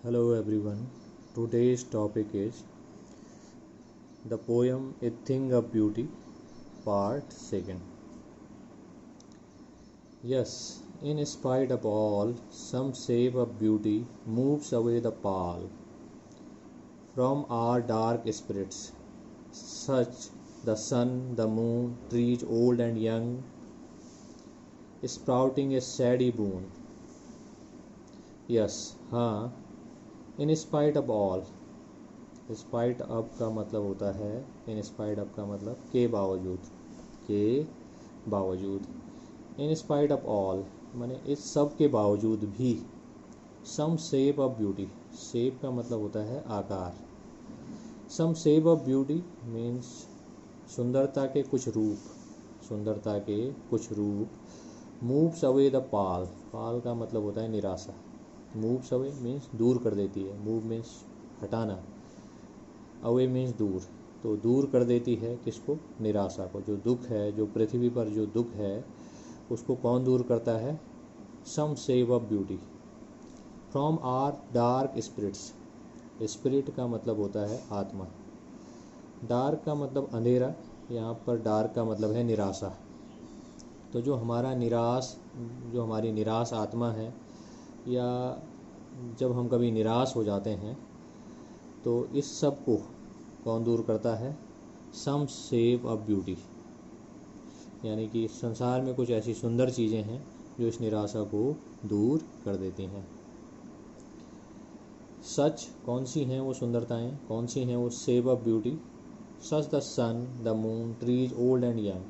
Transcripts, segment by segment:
Hello everyone. Today's topic is the poem A Thing of Beauty, Part 2nd. Yes, in spite of all, some shape of beauty moves away the pall from our dark spirits. Such the sun, the moon, trees old and young, sprouting a shady boon. Yes, हाँ, in spite of all. Spite of का मतलब होता है, in spite of का मतलब के बावजूद in spite of all माने इस सब के बावजूद भी। Some shape of beauty, shape का मतलब होता है आकार। Some shape of beauty means सुंदरता के कुछ रूप moves away the pall, pall का मतलब होता है निराशा। मूव्स अवे मीन्स दूर कर देती है, मूव मीन्स हटाना, अवे मीन्स दूर, तो दूर कर देती है किसको? निराशा को। जो दुख है, जो पृथ्वी पर जो दुख है, उसको कौन दूर करता है? Some shape of beauty from our dark spirits. Spirit का मतलब होता है आत्मा, डार्क का मतलब अंधेरा, यहाँ पर डार्क का मतलब है निराशा। तो जो हमारी निराश आत्मा है, या जब हम कभी निराश हो जाते हैं, तो इस सब को कौन दूर करता है? सम शेप ऑफ ब्यूटी, यानी कि संसार में कुछ ऐसी सुंदर चीज़ें हैं जो इस निराशा को दूर कर देती हैं। सच कौन सी हैं वो सुंदरताएं, कौन सी हैं वो shape of beauty? Such the sun, the moon, trees old and young.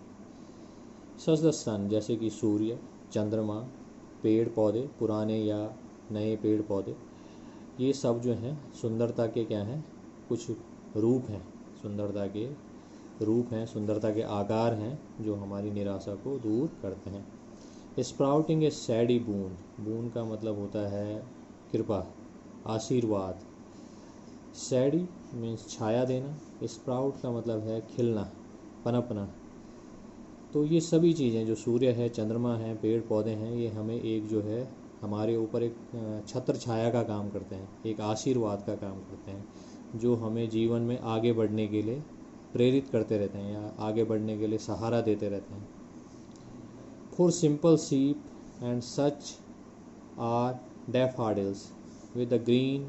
Such the sun जैसे कि सूर्य, चंद्रमा, पेड़ पौधे, पुराने या नए पेड़ पौधे, ये सब जो हैं सुंदरता के क्या हैं? कुछ रूप हैं, सुंदरता के रूप हैं, सुंदरता के आकार हैं जो हमारी निराशा को दूर करते हैं। स्प्राउटिंग ए सैडी बून, बून का मतलब होता है कृपा, आशीर्वाद। सैडी मीन्स छाया देना, स्प्राउट का मतलब है खिलना, पनपना। तो ये सभी चीज़ें जो सूर्य है, चंद्रमा है, पेड़ पौधे हैं, ये हमें एक जो है हमारे ऊपर एक छत्र छाया का काम करते हैं, एक आशीर्वाद का काम करते हैं, जो हमें जीवन में आगे बढ़ने के लिए प्रेरित करते रहते हैं या आगे बढ़ने के लिए सहारा देते रहते हैं। For simple sheep and such are daffodils with the green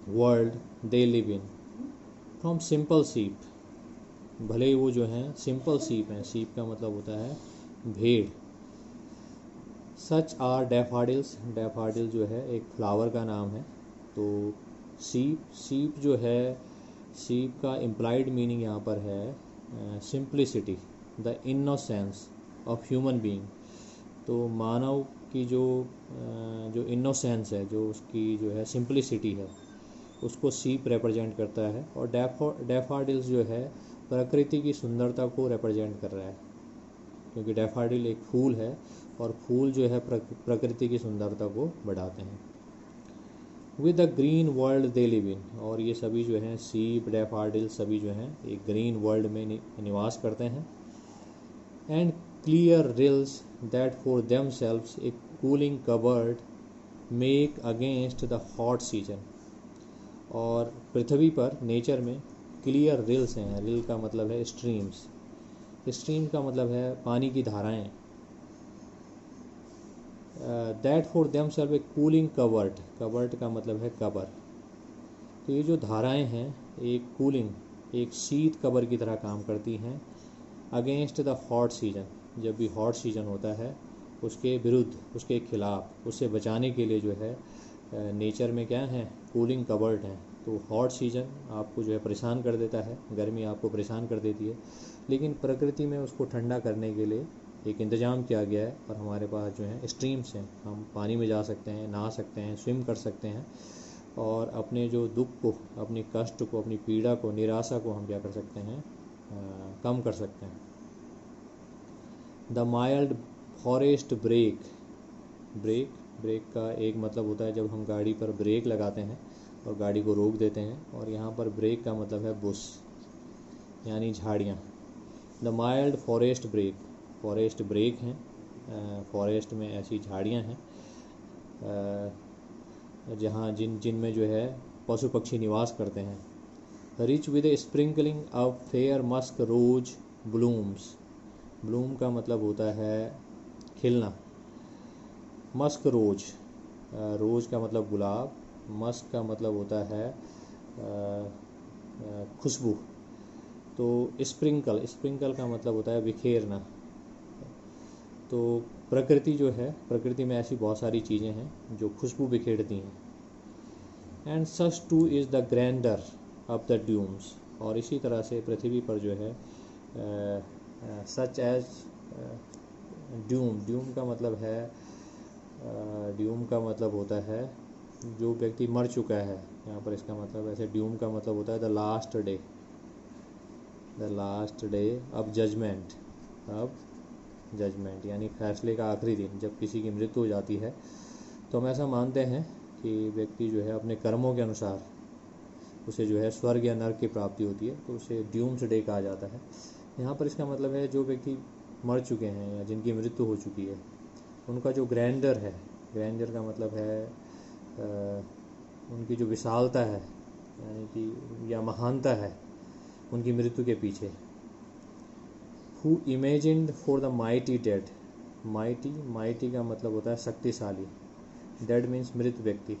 world they live in. From simple sheep, भले ही वो जो हैं सिंपल शीप हैं, शीप का मतलब होता है भेड़। सच आर डैफोडिल्स, डैफोडिल जो है एक फ्लावर का नाम है। तो शीप जो है, शीप का इम्प्लाइड मीनिंग यहाँ पर है simplicity, the innocence of human being. तो मानव की जो इनोसेंस है, जो उसकी जो है सिंप्लिसिटी है, उसको शीप रिप्रेजेंट करता है। और डैफोडिल्स जो है प्रकृति की सुंदरता को रिप्रेजेंट कर रहा है, क्योंकि डैफोडिल एक फूल है और फूल जो है प्रकृति की सुंदरता को बढ़ाते हैं। With the green world they live इन, और ये सभी जो हैं शीप, डैफोडिल सभी जो हैं एक ग्रीन वर्ल्ड में निवास करते हैं। And clear reels that for them selves A cooling covered make against the hot season. और पृथ्वी पर नेचर में क्लियर रिल्स हैं, रिल का मतलब है स्ट्रीम्स, स्ट्रीम का मतलब है पानी की धाराएं। That for themselves a cooling covert, covert का मतलब है कबर। तो ये जो धाराएं हैं एक कूलिंग, एक शीत कबर की तरह काम करती हैं अगेंस्ट द हॉट सीजन। जब भी हॉट सीजन होता है उसके विरुद्ध, उसके खिलाफ, उससे बचाने के लिए जो है नेचर में क्या है? कूलिंग कवर्ड हैं। तो हॉट सीजन आपको जो है परेशान कर देता है, गर्मी आपको परेशान कर देती है, लेकिन प्रकृति में उसको ठंडा करने के लिए एक इंतज़ाम किया गया है। और हमारे पास जो है स्ट्रीम्स हैं, हम पानी में जा सकते हैं, नहा सकते हैं, स्विम कर सकते हैं, और अपने जो दुख को, अपनी कष्ट को, अपनी पीड़ा को, निराशा को हम क्या कर सकते हैं? कम कर सकते हैं। The mild forest brake, brake का एक मतलब होता है जब हम गाड़ी पर ब्रेक लगाते हैं और गाड़ी को रोक देते हैं, और यहाँ पर ब्रेक का मतलब है बुश, यानी झाड़ियाँ। The mild forest brake, forest brake हैं, फॉरेस्ट में ऐसी झाड़ियाँ हैं जहाँ जिनमें जो है पशु पक्षी निवास करते हैं। Rich with a sprinkling of fair musk rose blooms. Bloom का मतलब होता है खिलना। मस्क रोज, रोज का मतलब गुलाब, मस्क का मतलब होता है खुशबू। तो स्प्रिंकल का मतलब होता है बिखेरना। तो प्रकृति जो है, प्रकृति में ऐसी बहुत सारी चीज़ें हैं जो खुशबू बिखेरती हैं। And such too is the grandeur of the dooms. और इसी तरह से पृथ्वी पर जो है सच एज ड्यूम का मतलब है, ड्यूम का मतलब होता है जो व्यक्ति मर चुका है। यहाँ पर इसका मतलब ऐसे ड्यूम का मतलब होता है the last day of judgement, यानी फैसले का आखिरी दिन। जब किसी की मृत्यु हो जाती है तो हम ऐसा मानते हैं कि व्यक्ति जो है अपने कर्मों के अनुसार उसे जो है स्वर्ग या नरक की प्राप्ति होती है, तो उसे ड्यूम्स डे कहा जाता है। यहाँ पर इसका मतलब है जो व्यक्ति मर चुके हैं या जिनकी मृत्यु हो चुकी है, उनका जो ग्रैंडर है, ग्रैंडर का मतलब है उनकी जो विशालता है, यानी कि या महानता है उनकी मृत्यु के पीछे। Who imagined for the mighty dead। Mighty का मतलब होता है शक्तिशाली। डेड मीन्स मृत व्यक्ति।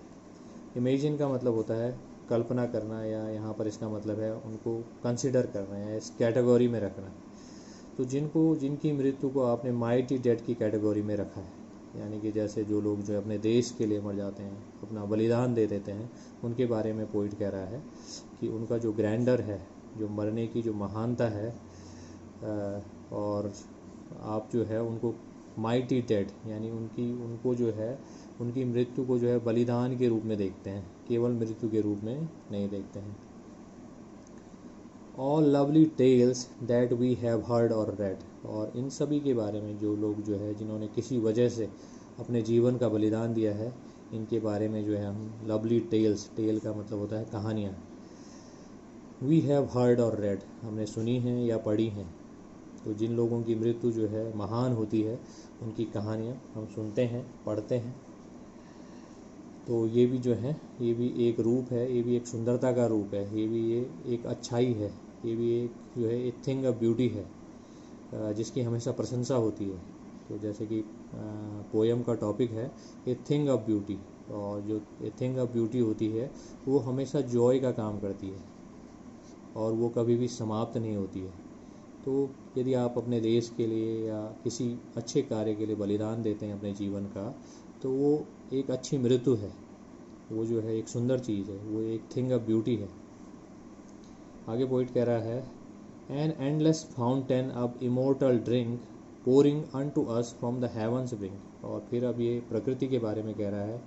इमेजिन का मतलब होता है कल्पना करना, या यहाँ पर इसका मतलब है उनको कंसिडर करना या इस कैटेगरी में रखना। तो जिनकी मृत्यु को आपने माइटी डेड की कैटेगरी में रखा है, यानी कि जैसे जो लोग जो अपने देश के लिए मर जाते हैं, अपना बलिदान दे देते हैं, उनके बारे में पोइट कह रहा है कि उनका जो ग्रैंडर है, जो मरने की जो महानता है, और आप जो है उनको माइटी डेड यानी उनको जो है उनकी मृत्यु को जो है बलिदान के रूप में देखते हैं, केवल मृत्यु के रूप में नहीं देखते हैं। All lovely tales that we have heard or read. और इन सभी के बारे में जो लोग जो है जिन्होंने किसी वजह से अपने जीवन का बलिदान दिया है, इनके बारे में जो है हम लवली टेल्स, टेल का मतलब होता है कहानियाँ, we have heard or red, हमने सुनी हैं या पढ़ी हैं। तो जिन लोगों की मृत्यु जो है महान होती है, उनकी कहानियाँ हम सुनते हैं, पढ़ते हैं। तो ये भी जो है, ये भी एक रूप है, ये भी एक सुंदरता का रूप है, ये एक अच्छाई है, ये भी एक जो है ए थिंग ऑफ ब्यूटी है जिसकी हमेशा प्रशंसा होती है। तो जैसे कि पोएम का टॉपिक है ए थिंग ऑफ ब्यूटी, और जो ए थिंग ऑफ ब्यूटी होती है वो हमेशा जॉय का काम करती है और वो कभी भी समाप्त नहीं होती है। तो यदि आप अपने देश के लिए या किसी अच्छे कार्य के लिए बलिदान देते हैं अपने जीवन का, तो वो एक अच्छी मृत्यु है, वो जो है एक सुंदर चीज़ है, वो एक थिंग ऑफ ब्यूटी है। आगे पोइट कह रहा है an endless fountain of immortal drink pouring unto us from the heaven's brink. और फिर अब ये प्रकृति के बारे में कह रहा है।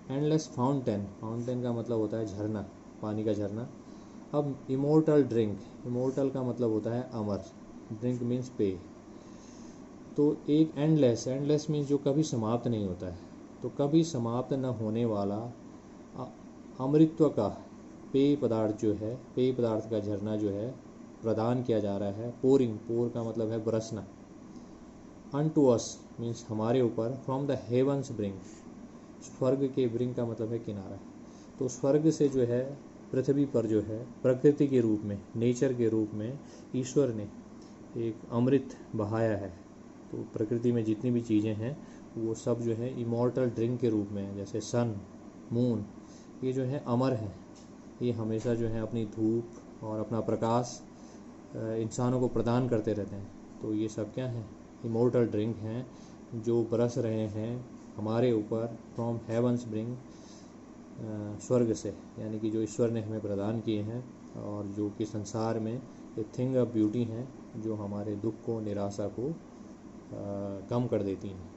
एंडलेस फाउंटेन, फाउंटेन का मतलब होता है झरना, पानी का झरना। अब इमोर्टल ड्रिंक, इमोर्टल का मतलब होता है अमर, ड्रिंक मीन्स पे। तो एक एंडलेस, एंडलेस मीन्स जो कभी समाप्त नहीं होता है। तो कभी समाप्त न होने वाला अमृत्व का पेय पदार्थ जो है, पेय पदार्थ का झरना जो है प्रदान किया जा रहा है। पोरिंग, पोर का मतलब है बरसना। अनटू अस मीन्स हमारे ऊपर, फ्रॉम द हेवंस ब्रिंक, स्वर्ग के ब्रिंक का मतलब है किनारा। तो स्वर्ग से जो है पृथ्वी पर जो है प्रकृति के रूप में, नेचर के रूप में ईश्वर ने एक अमृत बहाया है। तो प्रकृति में जितनी भी चीज़ें हैं वो सब जो है इमॉर्टल ड्रिंक के रूप में है। जैसे सन, मून, ये जो है अमर है, ये हमेशा जो है अपनी धूप और अपना प्रकाश इंसानों को प्रदान करते रहते हैं। तो ये सब क्या हैं? इमॉर्टल ड्रिंक हैं जो बरस रहे हैं हमारे ऊपर, फ्रॉम हेवंस ब्रिंक, स्वर्ग से, यानी कि जो ईश्वर ने हमें प्रदान किए हैं, और जो कि संसार में ए थिंग ऑफ ब्यूटी हैं, जो हमारे दुख को, निराशा को कम कर देती हैं।